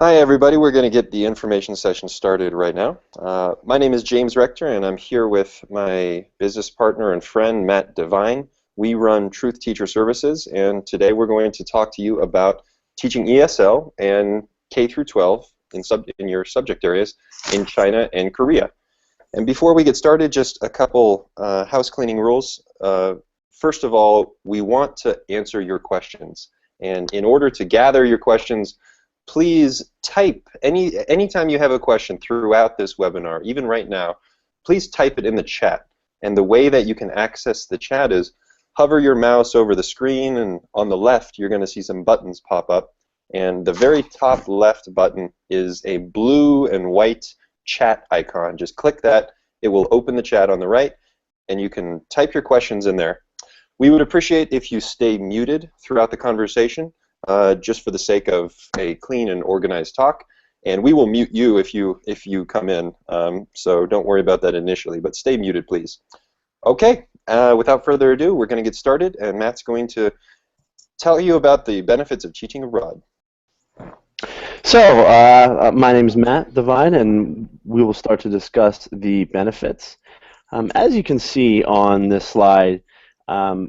Hi everybody, we're going to get the information session started right now. My name is James Rector and I'm here with my business partner and friend Matt Devine. We run Truth Teacher Services and today we're going to talk to you about teaching ESL and K through 12 in your subject areas in China and Korea. And before we get started, just a couple house cleaning rules. First of all, we want to answer your questions, and in order to gather your questions, please type anytime you have a question throughout this webinar, even right now, please type it in the chat. And the way that you can access the chat is hover your mouse over the screen, and on the left you're going to see some buttons pop up. And the very top left button is a blue and white chat icon. Just click that. It will open the chat on the right, and you can type your questions in there. We would appreciate if you stay muted throughout the conversation, just for the sake of a clean and organized talk, and we will mute you if you come in. So don't worry about that initially, but stay muted, please. Okay. Without further ado, we're going to get started, and Matt's going to tell you about the benefits of teaching abroad. So, my name is Matt Devine, and we will start to discuss the benefits. As you can see on this slide, of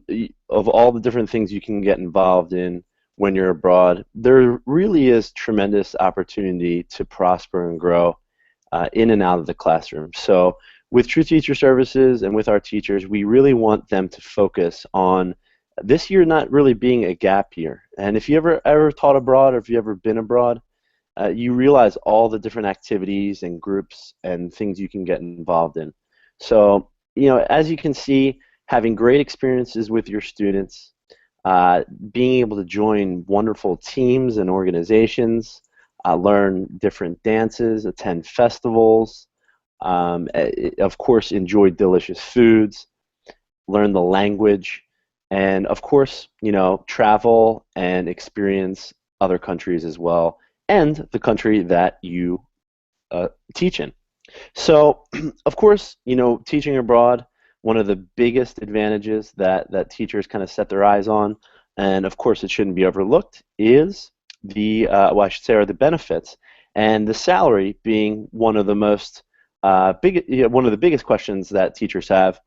all the different things you can get involved in when you're abroad, there really is tremendous opportunity to prosper and grow in and out of the classroom. So, with Truth Teacher Services and with our teachers, we really want them to focus on this year not really being a gap year. And if you ever taught abroad, or if you ever been abroad, you realize all the different activities and groups and things you can get involved in. So, as you can see, having great experiences with your students, being able to join wonderful teams and organizations, learn different dances, attend festivals, of course enjoy delicious foods, learn the language, and of course, travel and experience other countries as well, and the country that you teach in. So, of course, teaching abroad, one of the biggest advantages that teachers kind of set their eyes on, and of course it shouldn't be overlooked, is the, well, I should say, are the benefits, and the salary being one of the most one of the biggest questions that teachers have.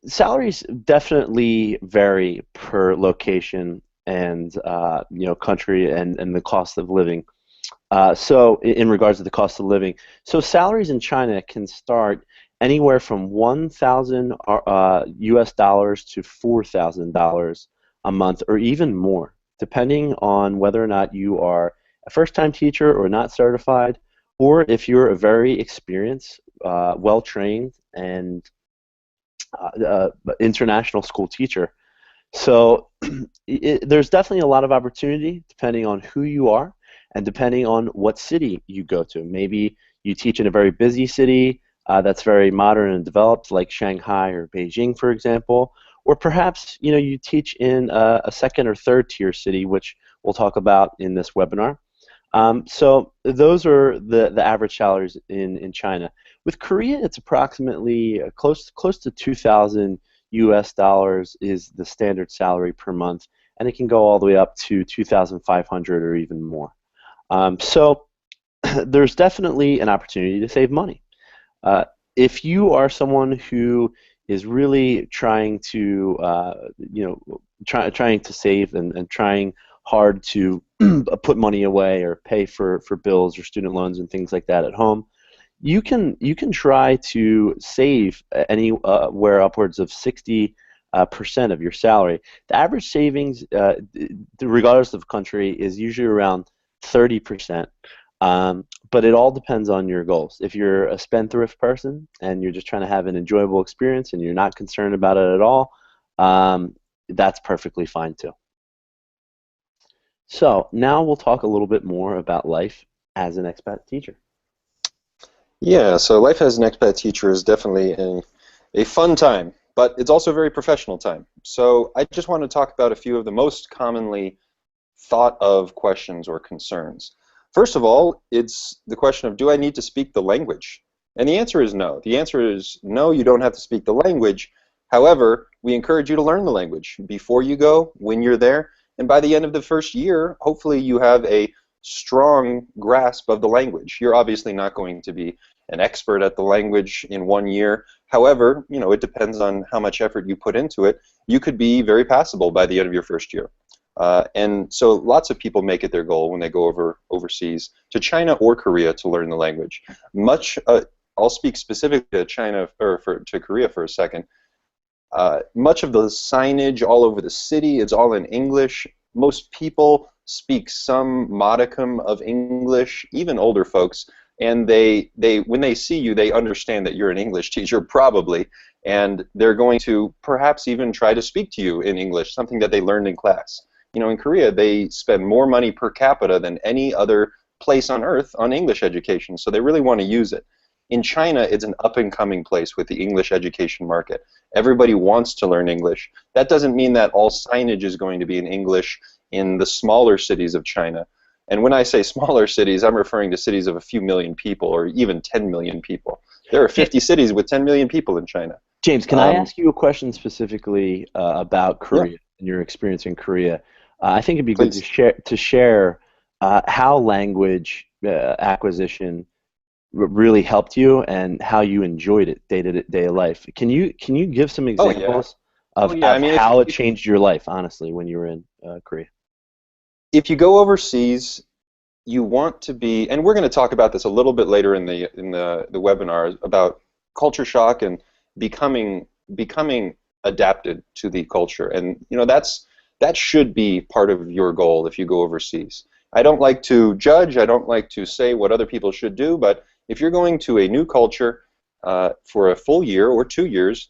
Salaries definitely vary per location and country and the cost of living. So in regards to the cost of living, so salaries in China can start anywhere from 1,000 US dollars to $4,000 a month, or even more, depending on whether or not you are a first-time teacher or not certified, or if you're a very experienced, well-trained, and international school teacher. So there's definitely a lot of opportunity depending on who you are and depending on what city you go to. Maybe you teach in a very busy city that's very modern and developed, like Shanghai or Beijing, for example, or perhaps you teach in a second or third tier city, which we'll talk about in this webinar. So those are the average salaries in China. With Korea, it's approximately close to 2,000 US dollars is the standard salary per month, and it can go all the way up to 2,500 or even more. So there's definitely an opportunity to save money. If you are someone who is really trying to, trying to save and trying hard to put money away or pay for bills or student loans and things like that at home, you can try to save anywhere upwards of 60% of your salary. The average savings, regardless of country, is usually around 30%. But it all depends on your goals. If you're a spendthrift person and you're just trying to have an enjoyable experience and you're not concerned about it at all, that's perfectly fine too. So now we'll talk a little bit more about life as an expat teacher. Yeah, so life as an expat teacher is definitely a fun time, but it's also a very professional time. So I just want to talk about a few of the most commonly thought of questions or concerns. First of all, it's the question of, do I need to speak the language? And the answer is no. The answer is no, you don't have to speak the language. However, we encourage you to learn the language before you go, when you're there, and by the end of the first year, hopefully you have a strong grasp of the language. You're obviously not going to be an expert at the language in 1 year. However, it depends on how much effort you put into it. You could be very passable by the end of your first year. And so lots of people make it their goal when they go overseas to China or Korea to learn the language. I'll speak specifically to China to Korea for a second. Much of the signage all over the city is all in English. Most people speak some modicum of English, even older folks, and when they see you, they understand that you're an English teacher, probably, and they're going to perhaps even try to speak to you in English, something that they learned in class. In Korea, they spend more money per capita than any other place on earth on English education, so they really want to use it. In China, it's an up-and-coming place with the English education market. Everybody wants to learn English. That doesn't mean that all signage is going to be in English in the smaller cities of China. And when I say smaller cities, I'm referring to cities of a few million people or even 10 million people. There are 50 cities with 10 million people in China. James, can I ask you a question specifically about Korea and your experience in Korea? I think it'd be good to share how language acquisition really helped you and how you enjoyed it day-to-day life. Can you give some examples of how it changed your life, honestly, when you were in Korea? If you go overseas, you want to be, and we're going to talk about this a little bit later in the webinar about culture shock and becoming adapted to the culture, and that should be part of your goal if you go overseas. I don't like to judge. I don't like to say what other people should do, but if you're going to a new culture for a full year or 2 years,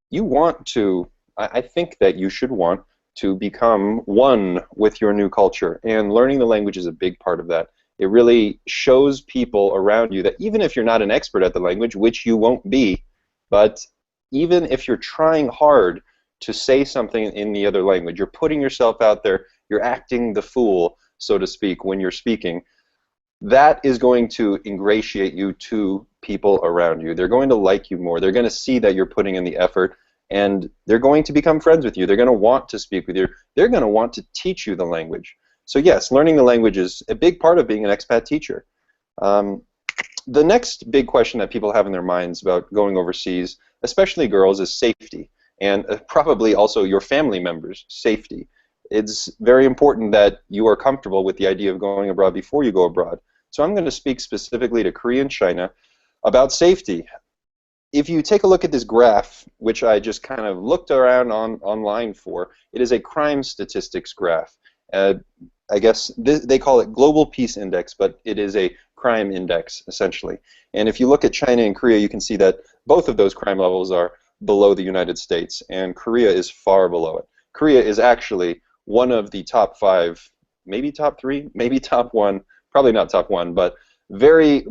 you want to, I think that you should want to become one with your new culture, and learning the language is a big part of that. It really shows people around you that even if you're not an expert at the language, which you won't be, but even if you're trying hard to say something in the other language, you're putting yourself out there, you're acting the fool, so to speak, when you're speaking, that is going to ingratiate you to people around you. They're going to like you more. They're going to see that you're putting in the effort, and they're going to become friends with you. They're going to want to speak with you. They're going to want to teach you the language. So yes, learning the language is a big part of being an expat teacher. The next big question that people have in their minds about going overseas, especially girls, is safety, and probably also your family members' safety. It's very important that you are comfortable with the idea of going abroad before you go abroad. So I'm going to speak specifically to Korea and China about safety. If you take a look at this graph, which I just kind of looked around online for, it is a crime statistics graph. I guess they call it Global Peace Index, but it is a crime index, essentially. And if you look at China and Korea, you can see that both of those crime levels are below the United States, and Korea is far below it. Korea is actually one of the top 5, maybe top 3, maybe top 1, probably not top 1, but the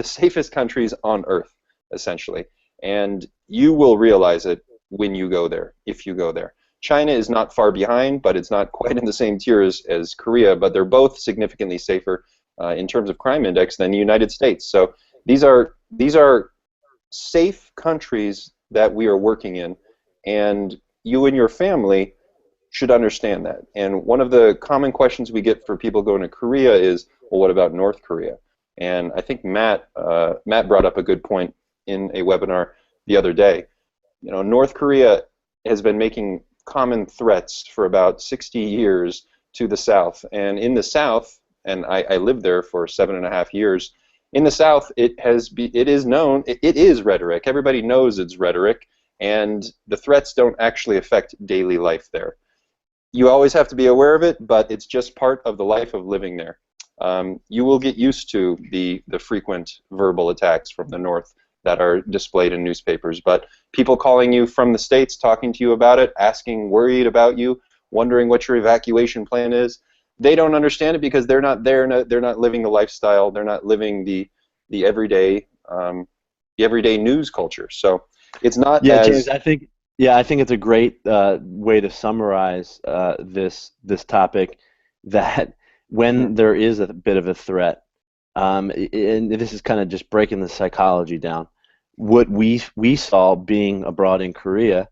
safest countries on earth, essentially. And you will realize it when you go there, if you go there. China is not far behind, but it's not quite in the same tier as Korea, but they're both significantly safer in terms of crime index than the United States. So these are safe countries that we are working in, and you and your family should understand that. And one of the common questions we get for people going to Korea is, well, what about North Korea? And I think Matt brought up a good point in a webinar the other day. North Korea has been making common threats for about 60 years to the South. And in the South, and I lived there for 7.5 years, in the South it is rhetoric. Everybody knows it's rhetoric, and the threats don't actually affect daily life there. You always have to be aware of it, but it's just part of the life of living there. You will get used to the frequent verbal attacks from the North that are displayed in newspapers, but people calling you from the States, talking to you about it, asking, worried about you, wondering what your evacuation plan is, they don't understand it because they're not there. They're not living the lifestyle. They're not living the everyday news culture. So it's not. Yeah, James, I think it's a great way to summarize this topic. That when there is a bit of a threat, and this is kind of just breaking the psychology down. What we saw being abroad in Korea,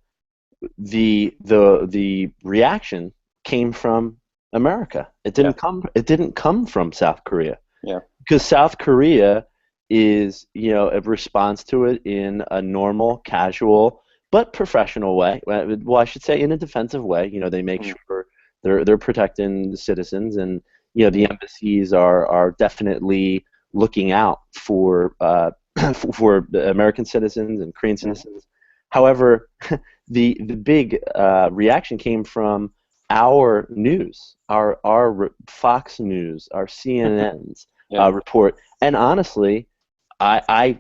the reaction came from America. It Yeah. didn't come. It didn't come from South Korea, Yeah. because South Korea is, a response to it in a normal, casual, but professional way. Well, I should say in a defensive way. They make Mm. sure they're protecting the citizens, and the embassies are definitely looking out for for the American citizens and Korean Mm. citizens. However, the big reaction came from our news, our Fox News, our CNN's Yeah. report, and honestly, I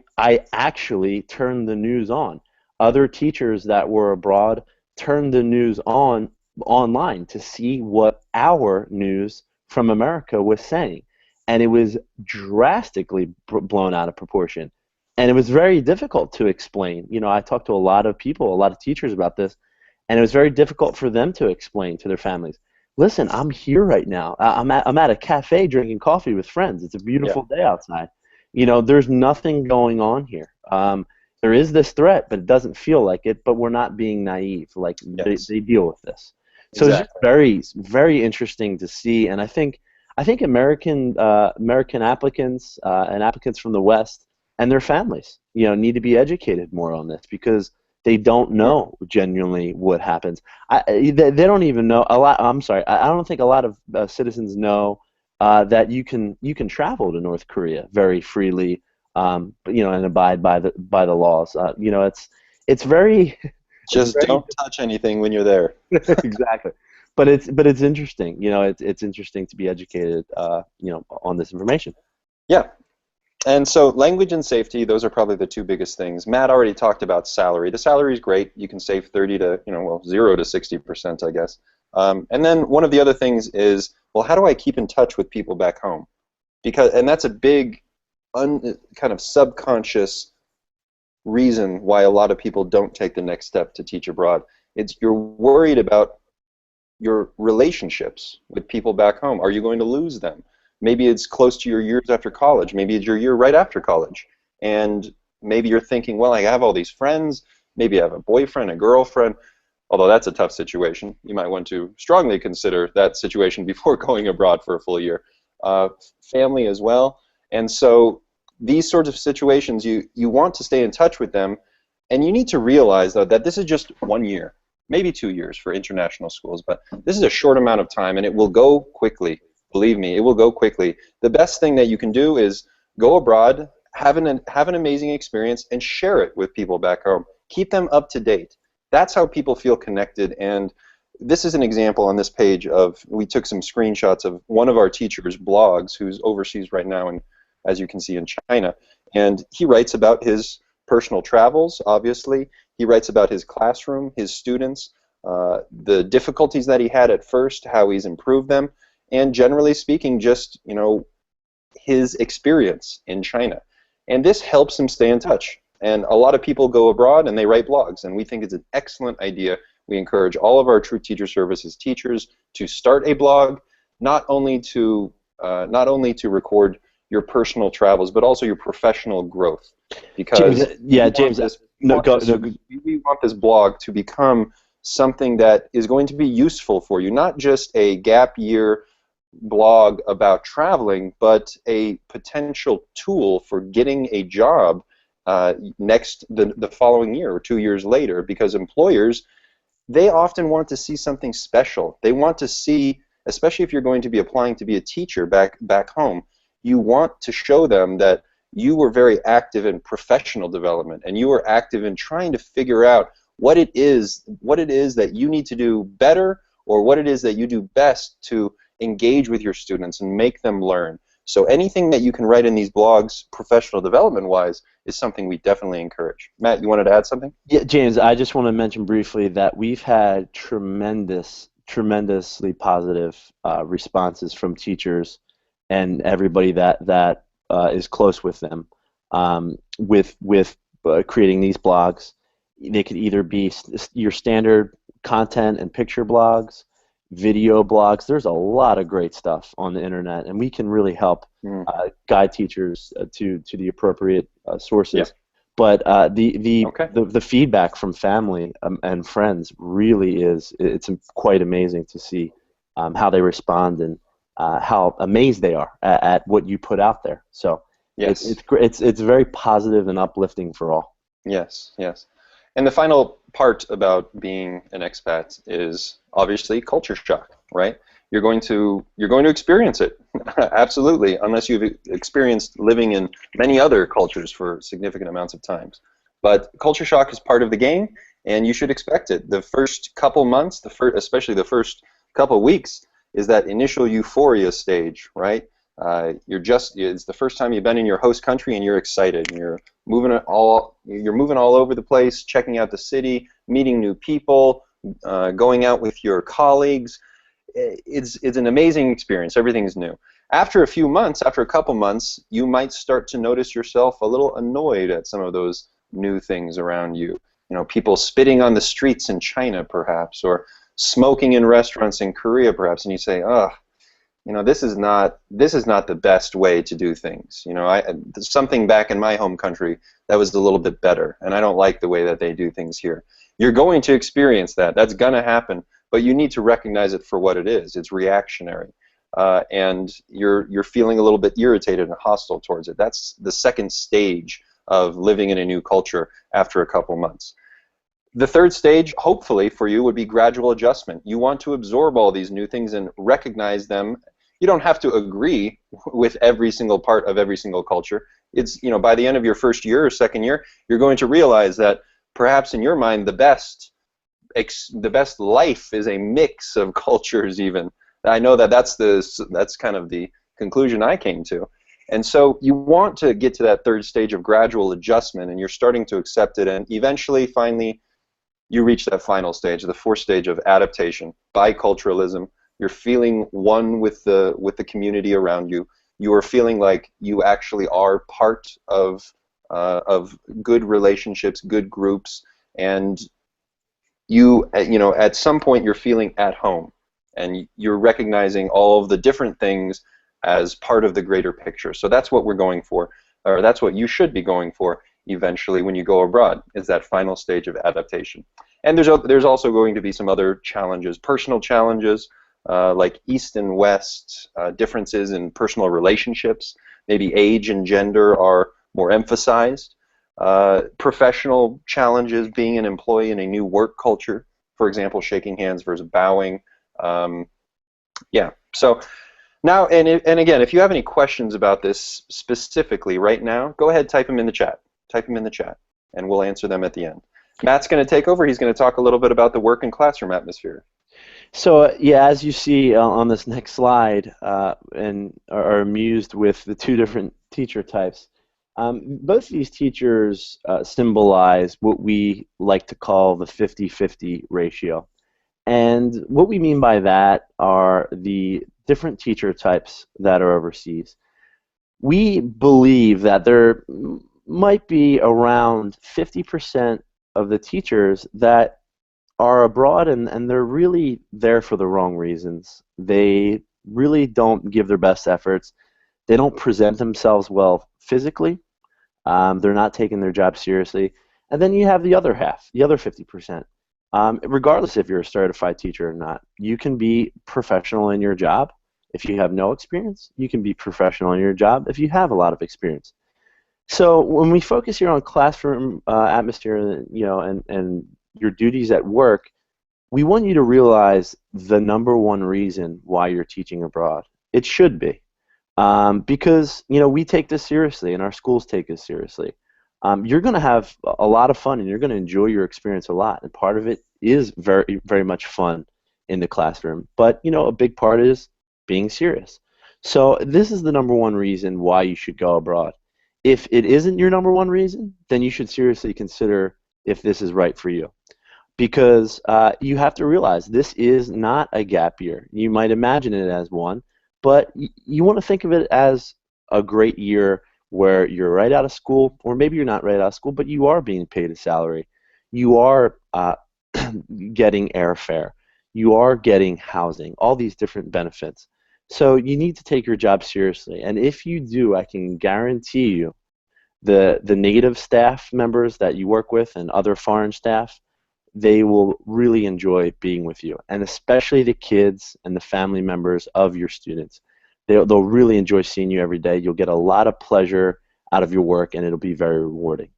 actually turned the news on. Other teachers that were abroad turned the news on online to see what our news from America was saying, and it was drastically blown out of proportion. And it was very difficult to explain. I talked to a lot of people, a lot of teachers about this, and it was very difficult for them to explain to their families. Listen, I'm here right now. I'm at a cafe drinking coffee with friends. It's a Yeah. beautiful day outside. There's nothing going on here. There is this threat, but it doesn't feel like it. But we're not being naive. Like Yes. they deal with this. So it's just Exactly. very, very interesting to see. And I think American applicants and applicants from the West and their families, need to be educated more on this, because they don't know genuinely what happens. They don't even know a lot. I'm sorry. I don't think a lot of citizens know that you can travel to North Korea very freely, and abide by the laws. It's very it's Just very don't touch anything when you're there. exactly, but it's interesting. It's interesting to be educated, on this information. Yeah. And so language and safety, those are probably the two biggest things. Matt already talked about salary. The salary is great. You can save 30 to, 0 to 60%, I guess. And then one of the other things is, well, how do I keep in touch with people back home? And that's a big kind of subconscious reason why a lot of people don't take the next step to teach abroad. It's you're worried about your relationships with people back home. Are you going to lose them? Maybe it's close to your years after college. Maybe it's your year right after college. And maybe you're thinking, well, I have all these friends. Maybe I have a boyfriend, a girlfriend. Although that's a tough situation. You might want to strongly consider that situation before going abroad for a full year. Family as well. And so these sorts of situations, you want to stay in touch with them, and you need to realize, though, that this is just 1 year, maybe 2 years for international schools, but this is a short amount of time, and it will go quickly. Believe me, it will go quickly. The best thing that you can do is go abroad, have an amazing experience, and share it with people back home. Keep them up to date. That's how people feel connected. And this is an example on this page we took some screenshots of one of our teachers' blogs, who's overseas right now, and as you can see, in China. And he writes about his personal travels, obviously. He writes about his classroom, his students, the difficulties that he had at first, how he's improved them, and generally speaking, just his experience in China. And this helps him stay in touch. And a lot of people go abroad and they write blogs, and we think it's an excellent idea. We encourage all of our Truth Teacher Services teachers to start a blog, not only to record your personal travels, but also your professional growth. Because James, no, go. We want this blog to become something that is going to be useful for you, not just a gap year blog about traveling, but a potential tool for getting a job the following year or 2 years later, because employers, they often want to see something special. They want to see, especially if you're going to be applying to be a teacher back home, you want to show them that you were very active in professional development, and you were active in trying to figure out what it is that you need to do better, or what it is that you do best to engage with your students and make them learn. So anything that you can write in these blogs, professional development-wise, is something we definitely encourage. Matt, you wanted to add something? Yeah, James, I just want to mention briefly that we've had tremendously positive responses from teachers and everybody that is close with them, with creating these blogs. They could either be your standard content and picture blogs, video blogs. There's a lot of great stuff on the internet, and we can really help guide teachers to the appropriate sources. Yeah. But the feedback from family and friends really it's quite amazing to see. how they respond, and how amazed they are at what you put out there. So Yes. it's very positive and uplifting for all. Yes, yes. And the final part about being an expat is obviously culture shock, right? You're going to experience it. Absolutely, unless you've experienced living in many other cultures for significant amounts of times. But culture shock is part of the game, and you should expect it. The first couple months, especially the first couple weeks, is that initial euphoria stage, right? It's the first time you've been in your host country, and you're excited, and you're moving all over the place, checking out the city, meeting new people, going out with your colleagues. It's an amazing experience. Everything's new. After a few months, after a couple months, you might start to notice yourself a little annoyed at some of those new things around you. You know, people spitting on the streets in China, perhaps, or smoking in restaurants in Korea, perhaps, and you say, "Oh, you know, this is not the best way to do things." You know, there's something back in my home country that was a little bit better, and I don't like the way that they do things here. You're going to experience that. That's going to happen, but you need to recognize it for what it is. It's reactionary, and you're feeling a little bit irritated and hostile towards it. That's the second stage of living in a new culture after a couple months. The third stage, hopefully for you, would be gradual adjustment. You want to absorb all these new things and recognize them. You don't have to agree with every single part of every single culture. It's, you know, by the end of your first year or second year, you're going to realize that perhaps in your mind the best life is a mix of cultures. Even I know that that's kind of the conclusion I came to. And so you want to get to that third stage of gradual adjustment, and you're starting to accept it, and eventually, finally, you reach that final stage, the fourth stage of adaptation, biculturalism. You're feeling one with the community around you. You are feeling like you actually are part of good relationships, good groups, and you know, at some point you're feeling at home, and you're recognizing all of the different things as part of the greater picture. So that's what we're going for, or that's what you should be going for eventually when you go abroad, is that final stage of adaptation. And there's also going to be some other challenges, personal challenges, like East and West differences in personal relationships. Maybe age and gender are more emphasized. Professional challenges, being an employee in a new work culture, for example, shaking hands versus bowing. Yeah, so now, and again, if you have any questions about this specifically right now, go ahead, type them in the chat. Type them in the chat, and we'll answer them at the end. Matt's going to take over. He's going to talk a little bit about the work and classroom atmosphere. So yeah, as you see on this next slide, and are amused with the two different teacher types, both of these teachers symbolize what we like to call the 50-50 ratio. And what we mean by that are the different teacher types that are overseas. We believe that there might be around 50% of the teachers that are abroad, and they're really there for the wrong reasons. They really don't give their best efforts. They don't present themselves well physically. They're not taking their job seriously. And then you have the other half, the other 50%. Regardless if you're a certified teacher or not, you can be professional in your job if you have no experience. You can be professional in your job if you have a lot of experience. So when we focus here on classroom atmosphere, you know, and your duties at work, we want you to realize the number one reason why you're teaching abroad. It should be because, you know, we take this seriously, and our schools take this seriously. You're going to have a lot of fun, and you're going to enjoy your experience a lot. And part of it is very, very much fun in the classroom. But, you know, a big part is being serious. So this is the number one reason why you should go abroad. If it isn't your number one reason, then you should seriously consider if this is right for you. Because you have to realize this is not a gap year. You might imagine it as one, but you want to think of it as a great year where you're right out of school, or maybe you're not right out of school, but you are being paid a salary. You are getting airfare. You are getting housing, all these different benefits. So you need to take your job seriously. And if you do, I can guarantee you the native staff members that you work with and other foreign staff, they will really enjoy being with you, and especially the kids and the family members of your students. They'll really enjoy seeing you every day. You'll get a lot of pleasure out of your work, and it'll be very rewarding.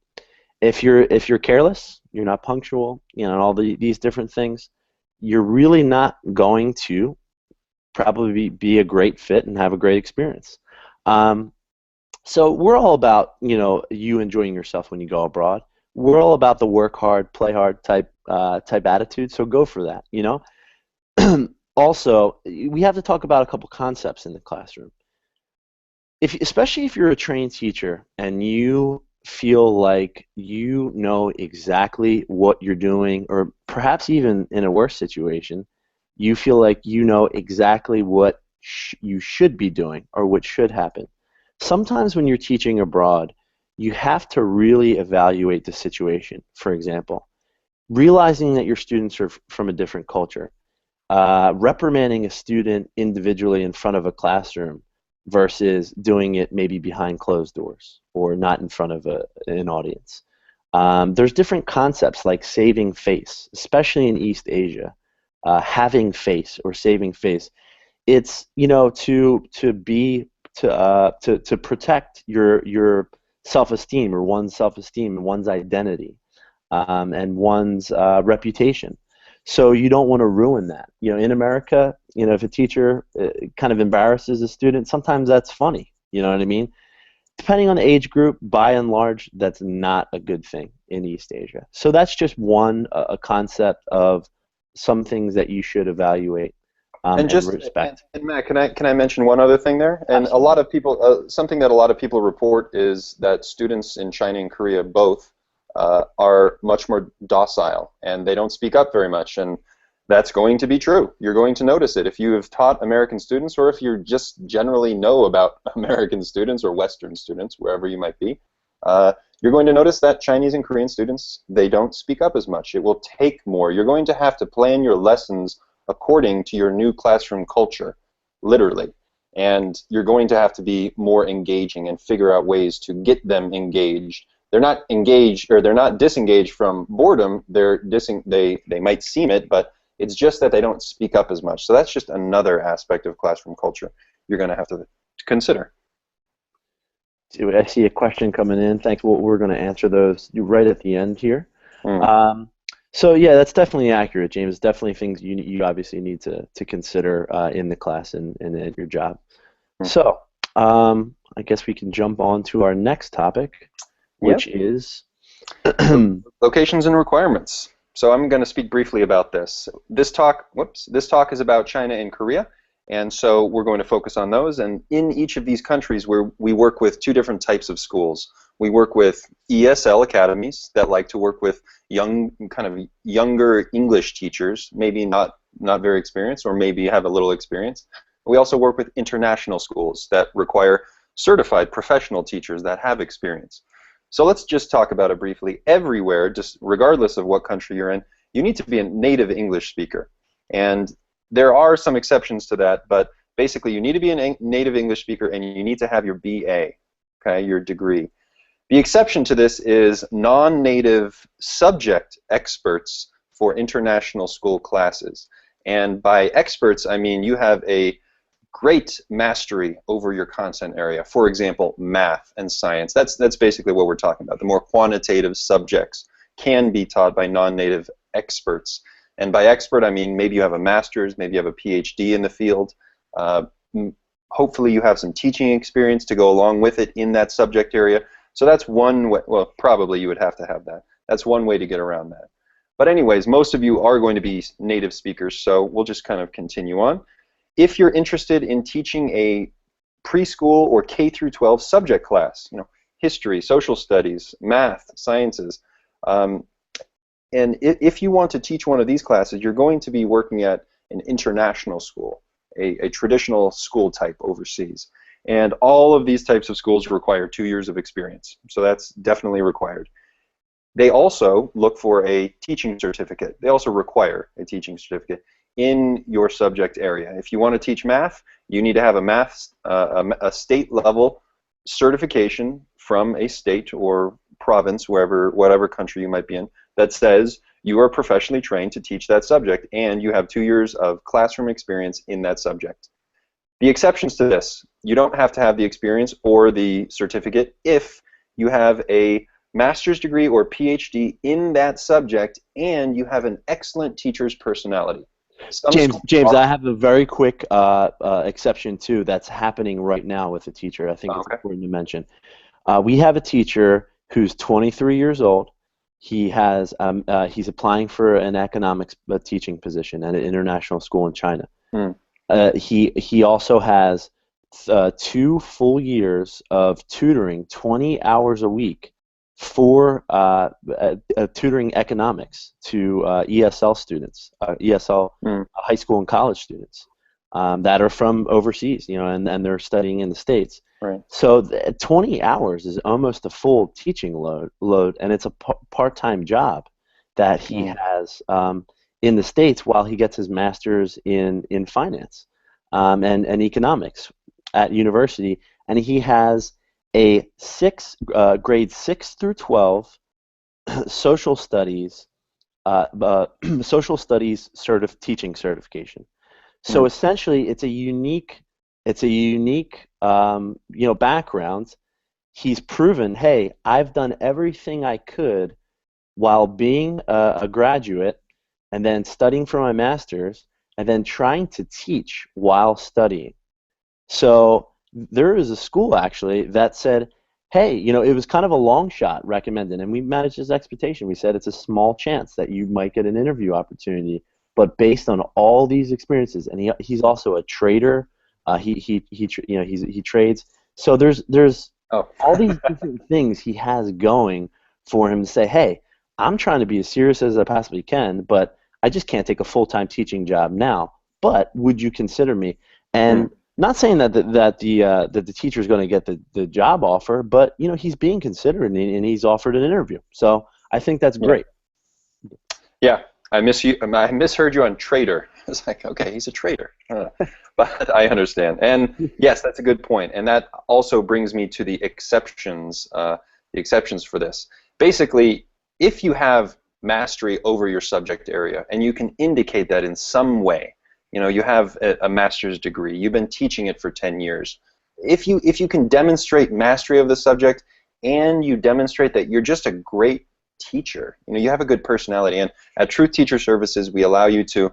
If you're careless, you're not punctual, and all these different things, you're really not going to probably be a great fit and have a great experience. So we're all about you enjoying yourself when you go abroad. We're all about the work hard, play hard type attitude. So go for that. Also, we have to talk about a couple concepts in the classroom. Especially if you're a trained teacher and you feel like you know exactly what you're doing, or perhaps even in a worse situation, you feel like you know exactly what you should be doing or what should happen. Sometimes when you're teaching abroad, you have to really evaluate the situation. For example, realizing that your students are from a different culture, reprimanding a student individually in front of a classroom versus doing it maybe behind closed doors or not in front of an audience. There's different concepts like saving face, especially in East Asia. Having face or saving face. It's to protect your self-esteem, or one's self-esteem and one's identity, and one's reputation. So you don't want to ruin that. In America, if a teacher kind of embarrasses a student, sometimes that's funny. You know what I mean? Depending on the age group, by and large, that's not a good thing in East Asia. So that's just a concept of some things that you should evaluate and respect. And Matt, can I mention one other thing there? And Absolutely. a lot of people, something that a lot of people report is that students in China and Korea both are much more docile, and they don't speak up very much, and that's going to be true. You're going to notice it if you have taught American students, or if you just generally know about American students or Western students, wherever you might be. You're going to notice that Chinese and Korean students, they don't speak up as much. It will take more. You're going to have to plan your lessons according to your new classroom culture, literally. And you're going to have to be more engaging and figure out ways to get them engaged. They're not engaged, or they're not disengaged from boredom. They might seem it, but it's just that they don't speak up as much. So that's just another aspect of classroom culture you're going to have to consider. I see a question coming in. Thanks. We're going to answer those right at the end here. So yeah, that's definitely accurate, James. Definitely things you obviously need to consider in the class and at your job. So I guess we can jump on to our next topic, which is locations and requirements. So I'm going to speak briefly about this. This talk is about China and Korea. And so we're going to focus on those. And in each of these countries, we work with two different types of schools. We work with ESL academies that like to work with younger English teachers, maybe not very experienced, or maybe have a little experience. We also work with international schools that require certified professional teachers that have experience. So let's just talk about it briefly. Everywhere, just regardless of what country you're in, you need to be a native English speaker. And there are some exceptions to that, but basically you need to be a native English speaker, and you need to have your BA, okay, your degree. The exception to this is non-native subject experts for international school classes. And by experts, I mean you have a great mastery over your content area. For example, math and science. That's basically what we're talking about. The more quantitative subjects can be taught by non-native experts. And by expert, I mean maybe you have a master's, maybe you have a PhD in the field. Hopefully you have some teaching experience to go along with it in that subject area. So that's one way. Well, probably you would have to have that. That's one way to get around that. But anyways, most of you are going to be native speakers, so we'll just kind of continue on. If you're interested in teaching a preschool or K through 12 subject class, history, social studies, math, sciences, and if you want to teach one of these classes, you're going to be working at an international school, a traditional school type overseas. And all of these types of schools require 2 years of experience. So that's definitely required. They also look for a teaching certificate. They also require a teaching certificate in your subject area. If you want to teach math, you need to have a state-level certification from a state or province, whatever country you might be in, that says you are professionally trained to teach that subject, and you have 2 years of classroom experience in that subject. The exceptions to this: you don't have to have the experience or the certificate if you have a master's degree or PhD in that subject and you have an excellent teacher's personality. James, I have a very quick exception too that's happening right now with a teacher. I think it's important to mention. We have a teacher who's 23 years old. He's applying for an economics teaching position at an international school in China. He also has 2 full years of tutoring, 20 hours a week, for tutoring economics to ESL students, ESL high school and college students that are from overseas, and they're studying in the States. Right. So 20 hours is almost a full teaching load, and it's a part-time job that he has in the States while he gets his master's in finance and economics at university, and he has a grade 6 through 12 social studies teaching certification. So essentially, it's a unique background. He's proven, hey, I've done everything I could while being a graduate, and then studying for my master's, and then trying to teach while studying. So there is a school actually that said, hey, it was kind of a long shot recommended, and we managed his expectation. We said it's a small chance that you might get an interview opportunity, but based on all these experiences, and he's also a trader. He trades. So there's all these different things he has going for him to say, hey, I'm trying to be as serious as I possibly can, but I just can't take a full-time teaching job now. But would you consider me? And not saying that the teacher is going to get the job offer, but he's being considered and he's offered an interview. So I think that's great. Yeah, I misheard you on trader. I was like, okay, he's a trader. But I understand. And yes, that's a good point. And that also brings me to the exceptions for this. Basically, if you have mastery over your subject area and you can indicate that in some way, you have a master's degree, you've been teaching it for 10 years. If you can demonstrate mastery of the subject and you demonstrate that you're just a great teacher, you have a good personality, and at Truth Teacher Services we allow you to,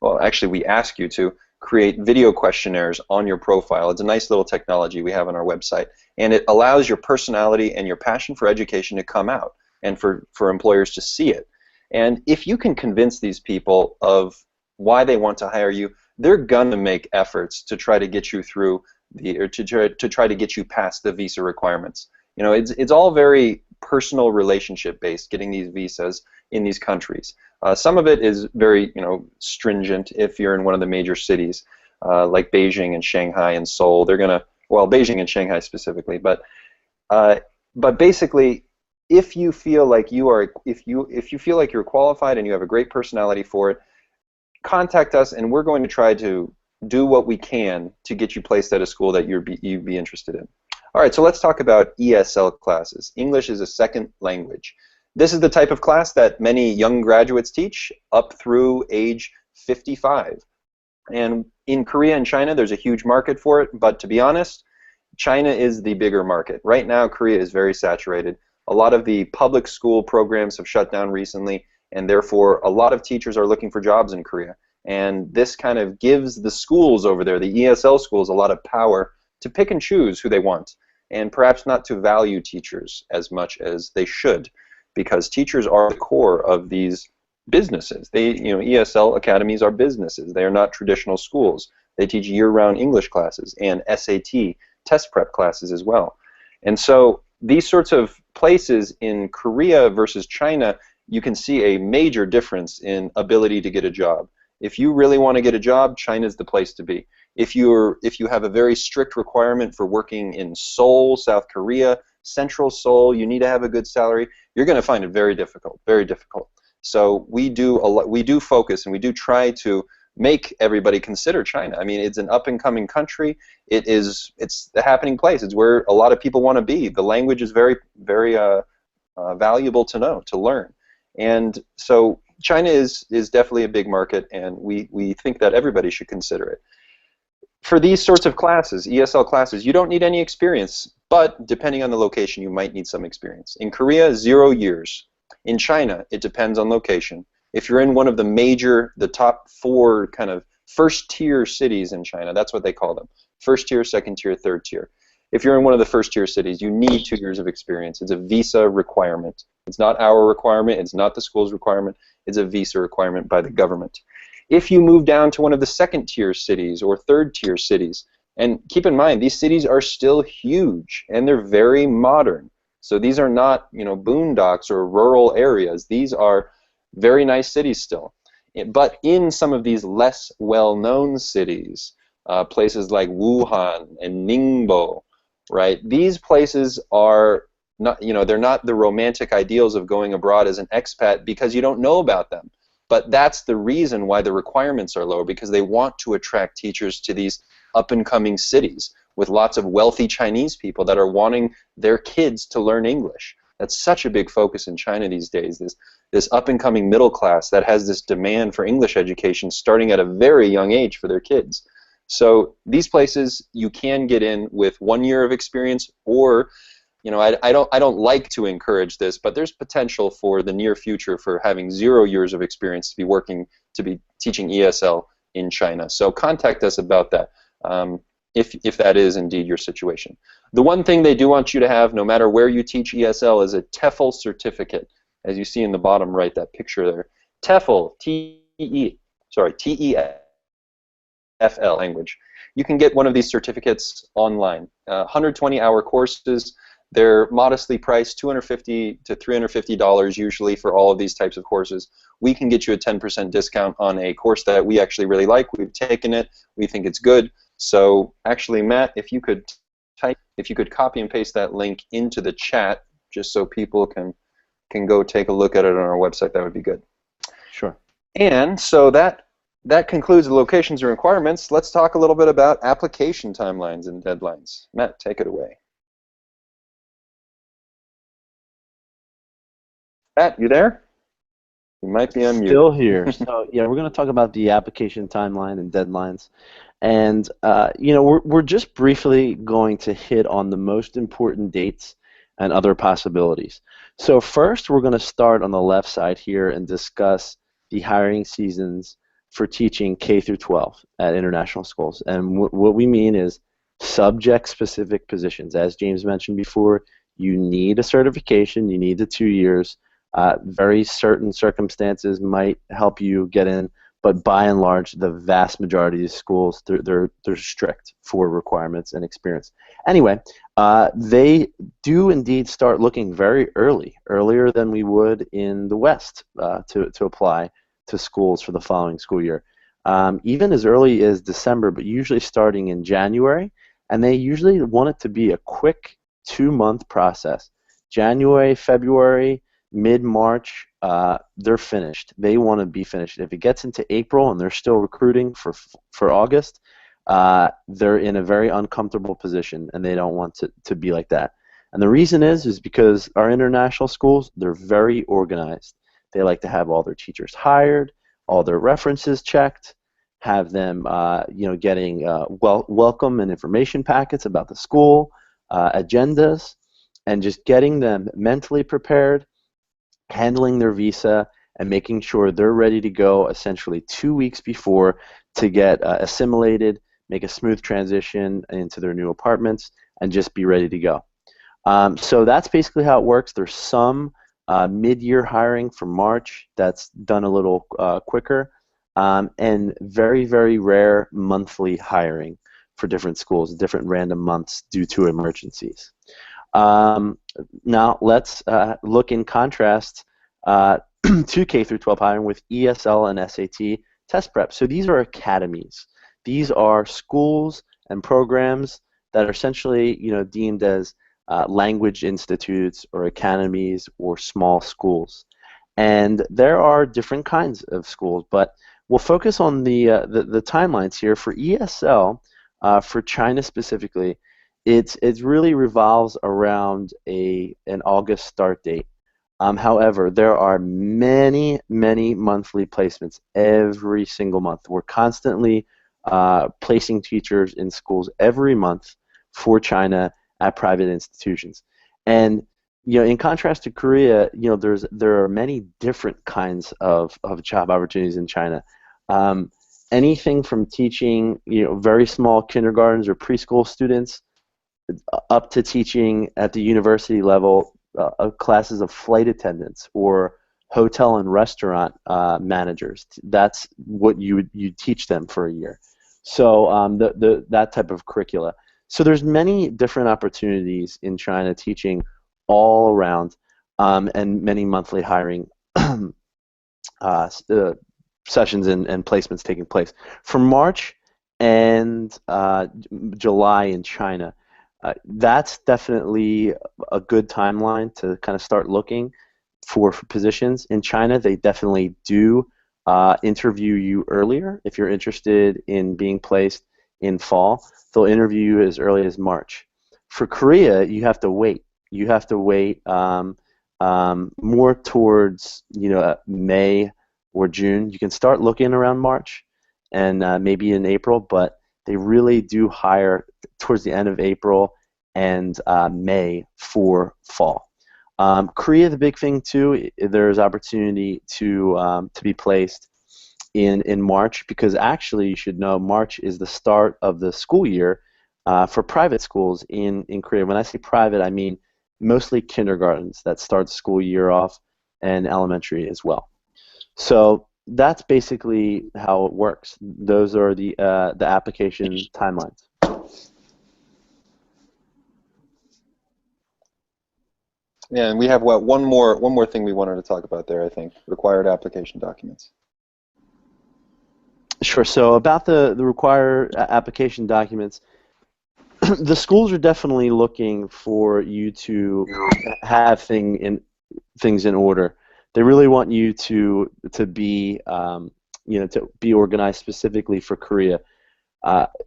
well, actually we ask you to create video questionnaires on your profile. It's a nice little technology we have on our website, and it allows your personality and your passion for education to come out and for employers to see it. And if you can convince these people of why they want to hire you, they're gonna make efforts to try to get you through to try to get you past the visa requirements. It's all very personal relationship based, getting these visas in these countries. Some of it is very stringent if you're in one of the major cities like Beijing and Shanghai and Seoul. They're gonna, well, Beijing and Shanghai specifically, but basically, if you feel like if you feel like you're qualified and you have a great personality for it, contact us, and we're going to try to do what we can to get you placed at a school that you'd be interested in. All right, so let's talk about ESL classes. English is a second language. This is the type of class that many young graduates teach up through age 55. And in Korea and China, there's a huge market for it, but to be honest, China is the bigger market. Right now, Korea is very saturated. A lot of the public school programs have shut down recently, and therefore a lot of teachers are looking for jobs in Korea. And this kind of gives the schools over there, the ESL schools, a lot of power to pick and choose who they want, and perhaps not to value teachers as much as they should, because teachers are the core of these businesses. ESL academies are businesses. They are not traditional schools. They teach year-round English classes and SAT test prep classes as well. And so these sorts of places in Korea versus China, you can see a major difference in ability to get a job. If you really want to get a job, China's the place to be. If you have a very strict requirement for working in Seoul, South Korea, Central Seoul, you need to have a good salary, you're going to find it very difficult, very difficult. So we do focus, and we do try to make everybody consider China. I mean, it's an up-and-coming country. It's the happening place. It's where a lot of people want to be. The language is very, very valuable to know, to learn. And so China is definitely a big market, and we think that everybody should consider it. For these sorts of classes, ESL classes, you don't need any experience, but depending on the location, you might need some experience. In Korea, 0 years. In China, it depends on location. If you're in one of the top 4 kind of first-tier cities in China, that's what they call them. First tier, second tier, third tier. If you're in one of the first-tier cities, you need 2 years of experience. It's a visa requirement. It's not our requirement. It's not the school's requirement. It's a visa requirement by the government. If you move down to one of the second-tier cities or third-tier cities, and keep in mind, these cities are still huge, and they're very modern. So these are not, boondocks or rural areas. These are very nice cities still. But in some of these less well-known cities, places like Wuhan and Ningbo, right? These places are not, they're not the romantic ideals of going abroad as an expat because you don't know about them. But that's the reason why the requirements are lower, because they want to attract teachers to these up-and-coming cities with lots of wealthy Chinese people that are wanting their kids to learn English. That's such a big focus in China these days, this up-and-coming middle class that has this demand for English education starting at a very young age for their kids. So these places you can get in with 1 year of experience, or I don't like to encourage this, but there's potential for the near future for having 0 years of experience to be teaching ESL in China. So contact us about that if that is indeed your situation. The one thing they do want you to have, no matter where you teach ESL, is a TEFL certificate, as you see in the bottom right, that picture there. TEFL, T-E-F-L language. You can get one of these certificates online. 120-hour courses. They're modestly priced, $250 to $350 usually for all of these types of courses. We can get you a 10% discount on a course that we actually really like. We've taken it. We think it's good. So actually, Matt, if you could copy and paste that link into the chat, just so people can go take a look at it on our website, that would be good. Sure. And so that concludes the locations and requirements. Let's talk a little bit about application timelines and deadlines. Matt, take it away. Matt, you there? You might be on mute. Still here. So yeah, we're going to talk about the application timeline and deadlines, and we're just briefly going to hit on the most important dates and other possibilities. So first, we're going to start on the left side here and discuss the hiring seasons for teaching K through 12 at international schools. And what we mean is subject-specific positions. As James mentioned before, you need a certification. You need the 2 years. Very certain circumstances might help you get in, but by and large, the vast majority of schools, they're strict for requirements and experience. Anyway, they do indeed start looking very earlier than we would in the West to apply to schools for the following school year. Even as early as December, but usually starting in January, and they usually want it to be a quick 2-month process. January, February, mid-March, they're finished. They want to be finished. If it gets into April and they're still recruiting for August, they're in a very uncomfortable position, and they don't want to be like that. And the reason is because our international schools, they're very organized. They like to have all their teachers hired, all their references checked, have them getting welcome and information packets about the school, agendas, and just getting them mentally prepared, handling their visa, and making sure they're ready to go essentially 2 weeks before to get assimilated, make a smooth transition into their new apartments, and just be ready to go. So that's basically how it works. There's some mid-year hiring for March that's done a little quicker, and very, very rare monthly hiring for different schools, different random months due to emergencies. Now let's look in contrast to K through 12 hiring with ESL and SAT test prep. So these are academies. These are schools and programs that are essentially deemed as language institutes or academies or small schools. And there are different kinds of schools, but we'll focus on the timelines here. For ESL, for China specifically, it really revolves around an August start date. However, there are many, many monthly placements every single month. We're constantly placing teachers in schools every month for China at private institutions. And in contrast to Korea, there are many different kinds of job opportunities in China. Anything from teaching very small kindergartens or preschool students up to teaching at the university level classes of flight attendants or hotel and restaurant managers. That's what you teach them for a year. So that type of curricula. So there's many different opportunities in China teaching all around, and many monthly hiring sessions and placements taking place. For March and July in China, that's definitely a good timeline to kind of start looking for positions. In China, they definitely do interview you earlier. If you're interested in being placed in fall, they'll interview you as early as March. For Korea, you have to wait. You have to wait more towards May or June. You can start looking around March and maybe in April, but they really do hire towards the end of April and May for fall. Korea, the big thing too, there's opportunity to be placed in March, because actually you should know March is the start of the school year for private schools in Korea. When I say private, I mean mostly kindergartens that start the school year off, and elementary as well. So that's basically how it works. Those are the application timelines. Yeah, and we have one more thing we wanted to talk about there, I think. Required application documents. Sure. So about the required application documents, the schools are definitely looking for you to have things in order. They really want you to be to be organized specifically for Korea.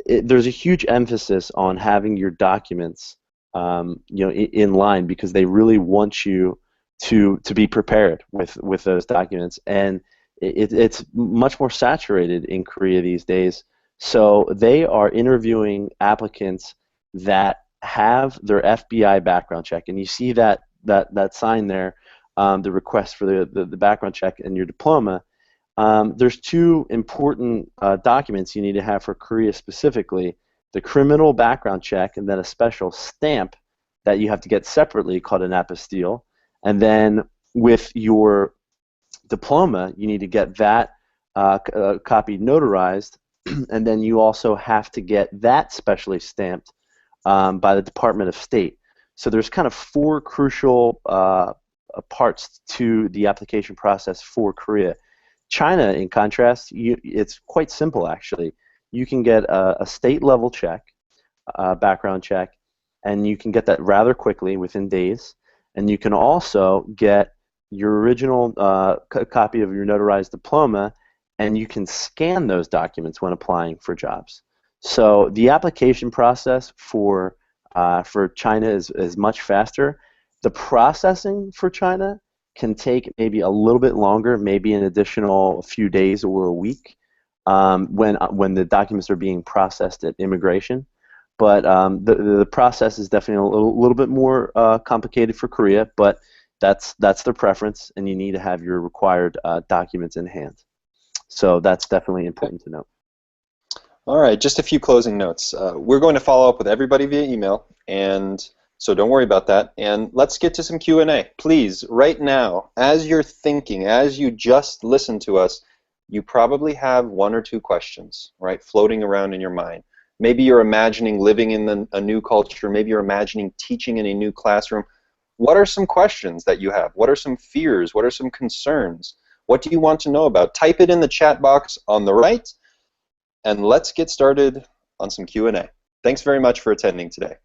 There's a huge emphasis on having your documents in line, because they really want you to be prepared with those documents, and it's much more saturated in Korea these days. So they are interviewing applicants that have their FBI background check, and you see that sign there, the request for the background check and your diploma. There's two important documents you need to have for Korea specifically: the criminal background check, and then a special stamp that you have to get separately called an apostille. And then with your diploma, you need to get that copy notarized, and then you also have to get that specially stamped by the Department of State. So there's kind of four crucial parts to the application process for Korea. China, in contrast, it's quite simple actually. You can get a state-level check, background check, and you can get that rather quickly, within days. And you can also get your original copy of your notarized diploma, and you can scan those documents when applying for jobs. So the application process for China is much faster. The processing for China can take maybe a little bit longer, maybe an additional few days or a week, when the documents are being processed at immigration. But the process is definitely a little bit more complicated for Korea, but that's their preference, and you need to have your required documents in hand. So that's definitely important to note. All right, just a few closing notes. We're going to follow up with everybody via email, and so don't worry about that. And let's get to some Q&A. Please, right now, as you're thinking, as you just listened to us, you probably have one or two questions, right, floating around in your mind. Maybe you're imagining living in a new culture. Maybe you're imagining teaching in a new classroom. What are some questions that you have? What are some fears? What are some concerns? What do you want to know about? Type it in the chat box on the right, and let's get started on some Q&A. Thanks very much for attending today.